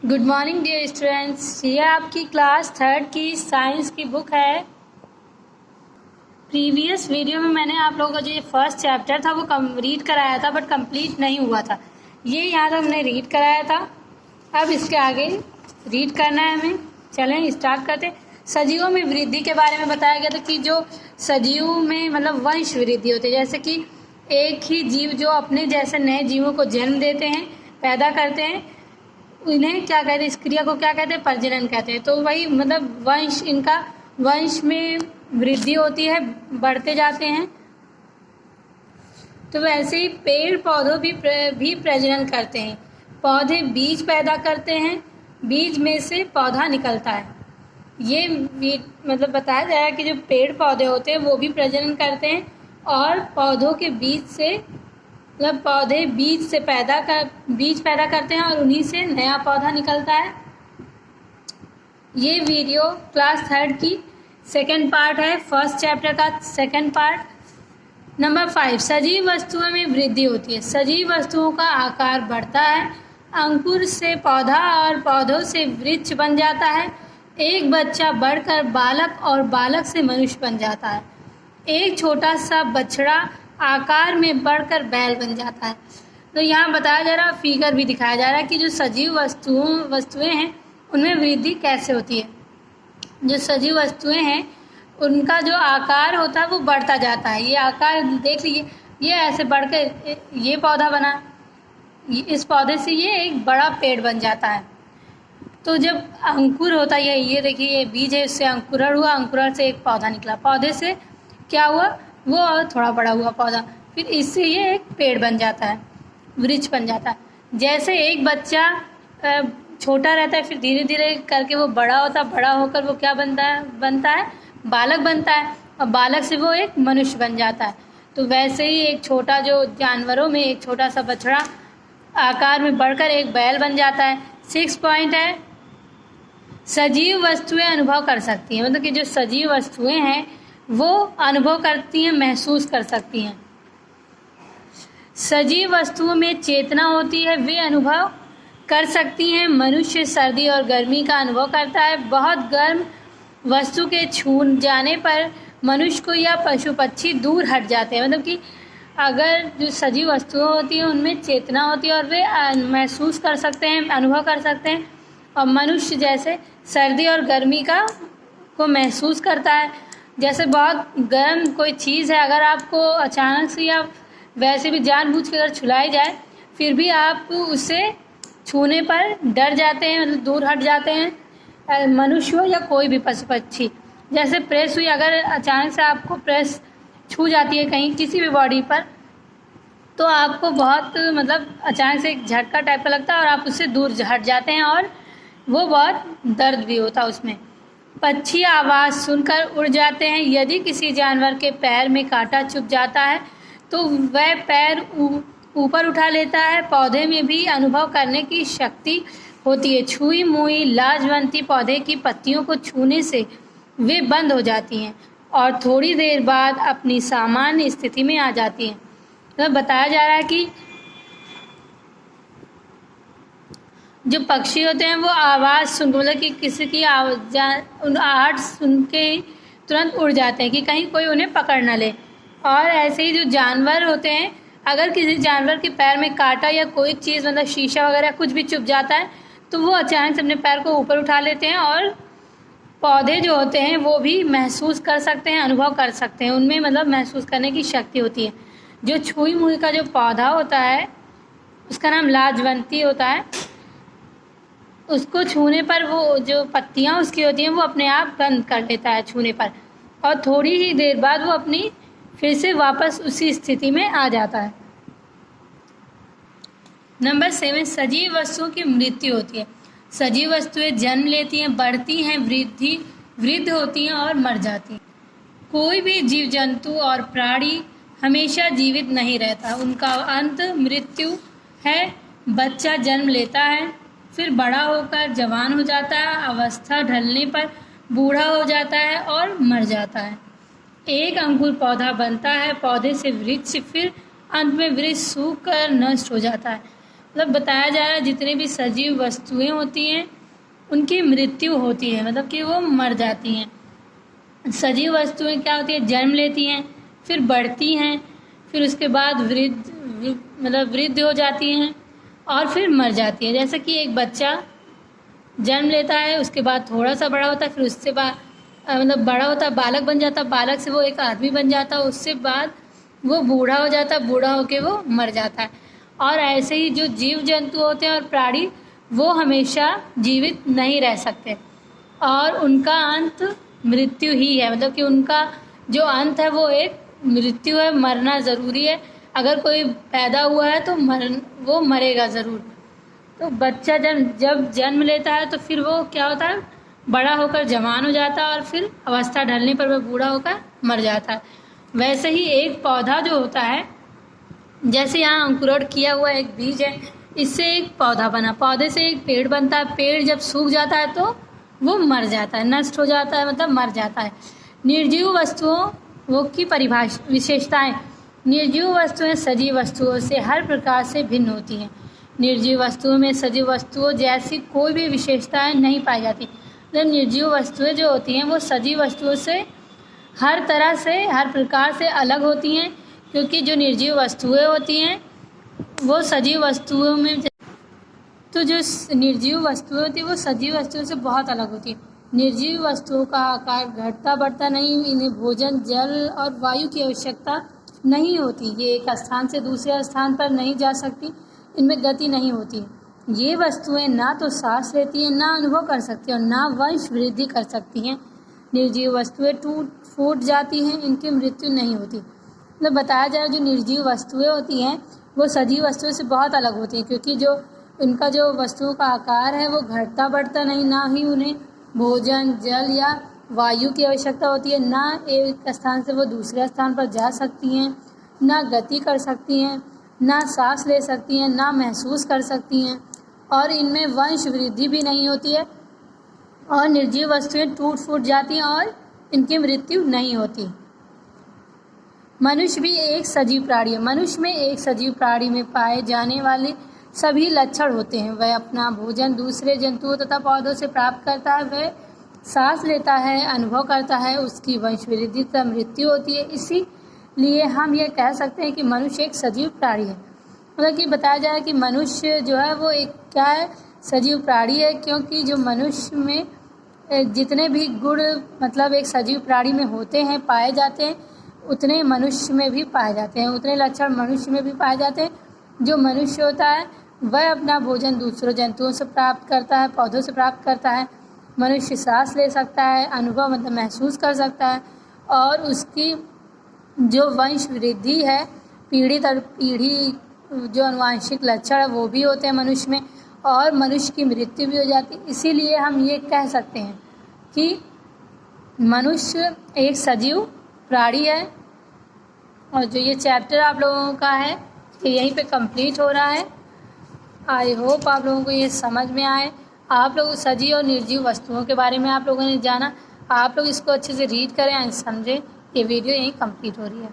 Good morning dear students. ये आपकी class third की साइंस की बुक है। प्रीवियस वीडियो में मैंने आप लोगों का जो ये फर्स्ट चैप्टर था वो रीड कराया था, बट कंप्लीट नहीं हुआ था। ये यहाँ तक हमने रीड कराया था। अब इसके आगे रीड करना है हमें। चलें स्टार्ट करते। सजीवों में वृद्धि के बारे में बताया गया था कि जो सजीव में मतलब वंश वृद्धि होती है, जैसे कि एक ही जीव जो अपने जैसे नए जीवों को जन्म देते हैं, पैदा करते हैं, इन्हें क्या कहते हैं, इस क्रिया को क्या कहते हैं, प्रजनन कहते हैं। तो वही मतलब वंश, इनका वंश में वृद्धि होती है, बढ़ते जाते हैं। तो वैसे ही पेड़ पौधों भी प्रजनन करते हैं। पौधे बीज पैदा करते हैं, बीज में से पौधा निकलता है। ये मतलब बताया जा रहा है कि जो पेड़ पौधे होते हैं वो भी प्रजनन करते हैं, और पौधों के बीज से मतलब पौधे बीज पैदा करते हैं और उन्हीं से नया पौधा निकलता है। ये वीडियो क्लास थर्ड की सेकंड पार्ट है, फर्स्ट चैप्टर का सेकंड पार्ट। नंबर 5, सजीव वस्तुओं में वृद्धि होती है। सजीव वस्तुओं का आकार बढ़ता है, अंकुर से पौधा और पौधों से वृक्ष बन जाता है। एक बच्चा बढ़कर बालक और बालक से मनुष्य बन जाता है। एक छोटा सा बछड़ा आकार में बढ़कर बैल बन जाता है। तो यहाँ बताया जा रहा, फिगर भी दिखाया जा रहा है कि जो सजीव वस्तुएं हैं उनमें वृद्धि कैसे होती है। जो सजीव वस्तुएं हैं उनका जो आकार होता है वो बढ़ता जाता है। ये आकार देख लीजिए, ये ऐसे बढ़कर ये पौधा बना, इस पौधे से ये एक बड़ा पेड़ बन जाता है। तो जब अंकुर होता है, ये देखिए, ये बीज है, इससे अंकुरण हुआ, अंकुरण से एक पौधा निकला, पौधे से क्या हुआ, वो और थोड़ा बड़ा हुआ पौधा, फिर इससे ये एक पेड़ बन जाता है, वृक्ष बन जाता है। जैसे एक बच्चा छोटा रहता है, फिर धीरे धीरे करके वो बड़ा होता है, बड़ा होकर वो क्या बनता है बालक बनता है, और बालक से वो एक मनुष्य बन जाता है। तो वैसे ही एक छोटा जो जानवरों में एक छोटा सा बछड़ा आकार में बढ़कर एक बैल बन जाता है। 6 पॉइंट है, सजीव वस्तुएं अनुभव कर सकती हैं। मतलब कि जो सजीव वस्तुएं हैं वो अनुभव करती हैं, महसूस कर सकती हैं। सजीव वस्तुओं में चेतना होती है, वे अनुभव कर सकती हैं। मनुष्य सर्दी और गर्मी का अनुभव करता है। बहुत गर्म वस्तु के छू जाने पर मनुष्य को या पशु पक्षी दूर हट जाते हैं। मतलब कि अगर जो सजीव वस्तुएं होती हैं उनमें चेतना होती है और वे महसूस कर सकते हैं, अनुभव कर सकते हैं। और मनुष्य जैसे सर्दी और गर्मी को महसूस करता है। जैसे बहुत गर्म कोई चीज़ है, अगर आपको अचानक से या वैसे भी जानबूझ के अगर छुलाई जाए, फिर भी आप उसे छूने पर डर जाते हैं, मतलब दूर हट जाते हैं, मनुष्य हो या कोई भी पशु पक्षी। जैसे प्रेस हुई, अगर अचानक से आपको प्रेस छू जाती है कहीं किसी भी बॉडी पर, तो आपको बहुत मतलब अचानक से एक झटका टाइप का लगता है और आप उससे दूर हट जाते हैं, और वो बहुत दर्द भी होता है उसमें। पक्षी आवाज़ सुनकर उड़ जाते हैं। यदि किसी जानवर के पैर में कांटा चुभ जाता है तो वह पैर ऊपर उठा लेता है। पौधे में भी अनुभव करने की शक्ति होती है। छुई मुई लाजवंती पौधे की पत्तियों को छूने से वे बंद हो जाती हैं और थोड़ी देर बाद अपनी सामान्य स्थिति में आ जाती हैं। तो बताया जा रहा है कि जो पक्षी होते हैं वो आवाज़ सुन, मतलब कि किसी की आहट सुन के ही तुरंत उड़ जाते हैं कि कहीं कोई उन्हें पकड़ न ले। और ऐसे ही जो जानवर होते हैं, अगर किसी जानवर के पैर में कांटा या कोई चीज़ मतलब शीशा वगैरह कुछ भी चुभ जाता है तो वो अचानक से अपने पैर को ऊपर उठा लेते हैं। और पौधे जो होते हैं वो भी महसूस कर सकते हैं, अनुभव कर सकते हैं, उनमें मतलब महसूस करने की शक्ति होती है। जो छुई मुई का जो पौधा होता है उसका नाम लाजवंती होता है। उसको छूने पर वो जो पत्तियां उसकी होती हैं वो अपने आप बंद कर लेता है छूने पर, और थोड़ी ही देर बाद वो अपनी फिर से वापस उसी स्थिति में आ जाता है। नंबर 7, सजीव वस्तुओं की मृत्यु होती है। सजीव वस्तुएं जन्म लेती हैं, बढ़ती हैं, वृद्ध होती हैं और मर जाती हैं। कोई भी जीव जंतु और प्राणी हमेशा जीवित नहीं रहता, उनका अंत मृत्यु है। बच्चा जन्म लेता है, फिर बड़ा होकर जवान हो जाता है, अवस्था ढलने पर बूढ़ा हो जाता है और मर जाता है। एक अंकुर पौधा बनता है, पौधे से वृक्ष, फिर अंत में वृक्ष सूख कर नष्ट हो जाता है। मतलब बताया जा रहा है जितने भी सजीव वस्तुएं होती हैं उनकी मृत्यु होती है, मतलब कि वो मर जाती हैं। सजीव वस्तुएं क्या होती है, जन्म लेती हैं, फिर बढ़ती हैं, फिर उसके बाद वृद्ध हो जाती हैं और फिर मर जाती है। जैसे कि एक बच्चा जन्म लेता है, उसके बाद थोड़ा सा बड़ा होता है, फिर उससे बाद मतलब बड़ा होता है, बालक बन जाता है, बालक से वो एक आदमी बन जाता है, उससे बाद वो बूढ़ा हो जाता है, बूढ़ा होके वो मर जाता है। और ऐसे ही जो जीव जंतु होते हैं और प्राणी वो हमेशा जीवित नहीं रह सकते और उनका अंत मृत्यु ही है, मतलब कि उनका जो अंत है वो एक मृत्यु है, मरना ज़रूरी है। अगर कोई पैदा हुआ है तो वो मरेगा ज़रूर। तो बच्चा जब जन्म लेता है तो फिर वो क्या होता है, बड़ा होकर जवान हो जाता है और फिर अवस्था ढलने पर वह बूढ़ा होकर मर जाता है। वैसे ही एक पौधा जो होता है, जैसे यहाँ अंकुरण किया हुआ एक बीज है, इससे एक पौधा बना, पौधे से एक पेड़ बनता है, पेड़ जब सूख जाता है तो वो मर जाता है, नष्ट हो जाता है, मतलब मर जाता है। निर्जीव वस्तुओं वो की परिभाषा विशेषताएं। निर्जीव वस्तुएं सजीव वस्तुओं से हर प्रकार से भिन्न होती हैं। निर्जीव वस्तुओं में सजीव वस्तुओं जैसी कोई भी विशेषताएं नहीं पाई जाती। तो निर्जीव वस्तुएं जो होती हैं वो सजीव वस्तुओं से हर तरह से, हर प्रकार से अलग होती हैं, क्योंकि जो निर्जीव वस्तुएं होती हैं वो सजीव वस्तुओं में, तो जो निर्जीव वस्तुएं होती हैं वो सजीव वस्तुओं से बहुत अलग होती है। निर्जीव वस्तुओं का आकार घटता बढ़ता नहीं, इन्हें भोजन, जल और वायु की आवश्यकता नहीं होती, ये एक स्थान से दूसरे स्थान पर नहीं जा सकती, इनमें गति नहीं होती। ये वस्तुएं ना तो सांस लेती हैं, ना अनुभव कर सकती हैं और ना वंश वृद्धि कर सकती हैं। निर्जीव वस्तुएं टूट फूट जाती हैं, इनकी मृत्यु नहीं होती। मतलब बताया जा रहा है जो निर्जीव वस्तुएं होती हैं वो सजीव वस्तुओं से बहुत अलग होती हैं, क्योंकि जो उनका जो वस्तुओं का आकार है वो घटता बढ़ता नहीं, ना ही उन्हें भोजन, जल या वायु की आवश्यकता होती है, ना एक स्थान से वो दूसरे स्थान पर जा सकती हैं, ना गति कर सकती हैं, ना सांस ले सकती हैं, ना महसूस कर सकती हैं और इनमें वंश वृद्धि भी नहीं होती है। और निर्जीव वस्तुएं टूट फूट जाती हैं और इनकी मृत्यु नहीं होती। मनुष्य भी एक सजीव प्राणी है। मनुष्य में एक सजीव प्राणी में पाए जाने वाले सभी लक्षण होते हैं। वह अपना भोजन दूसरे जंतुओं तथा पौधों से प्राप्त करता है, वह सांस लेता है, अनुभव करता है, उसकी वंश वृद्धि तथा मृत्यु होती है। इसीलिए हम ये कह सकते हैं कि मनुष्य एक सजीव प्राणी है। मतलब कि बताया जा रहा है कि मनुष्य जो है वो एक क्या है, सजीव प्राणी है, क्योंकि जो मनुष्य में जितने भी गुण मतलब एक सजीव प्राणी में होते हैं, पाए जाते हैं, उतने मनुष्य में भी पाए जाते हैं, उतने लक्षण मनुष्य में भी पाए जाते हैं। जो मनुष्य होता है वह अपना भोजन दूसरों जंतुओं से प्राप्त करता है, पौधों से प्राप्त करता है। मनुष्य सांस ले सकता है, अनुभव मतलब महसूस कर सकता है और उसकी जो वंश वृद्धि है, पीढ़ी दर पीढ़ी जो अनुवांशिक लक्षण है वो भी होते हैं मनुष्य में और मनुष्य की मृत्यु भी हो जाती है। इसीलिए हम ये कह सकते हैं कि मनुष्य एक सजीव प्राणी है। और जो ये चैप्टर आप लोगों का है ये यहीं पे कंप्लीट हो रहा है। आई होप आप लोगों को ये समझ में आए। आप लोग सजीव और निर्जीव वस्तुओं के बारे में आप लोगों ने जाना। आप लोग इसको अच्छे से रीड करें एंड समझें। ये वीडियो यहीं कंप्लीट हो रही है।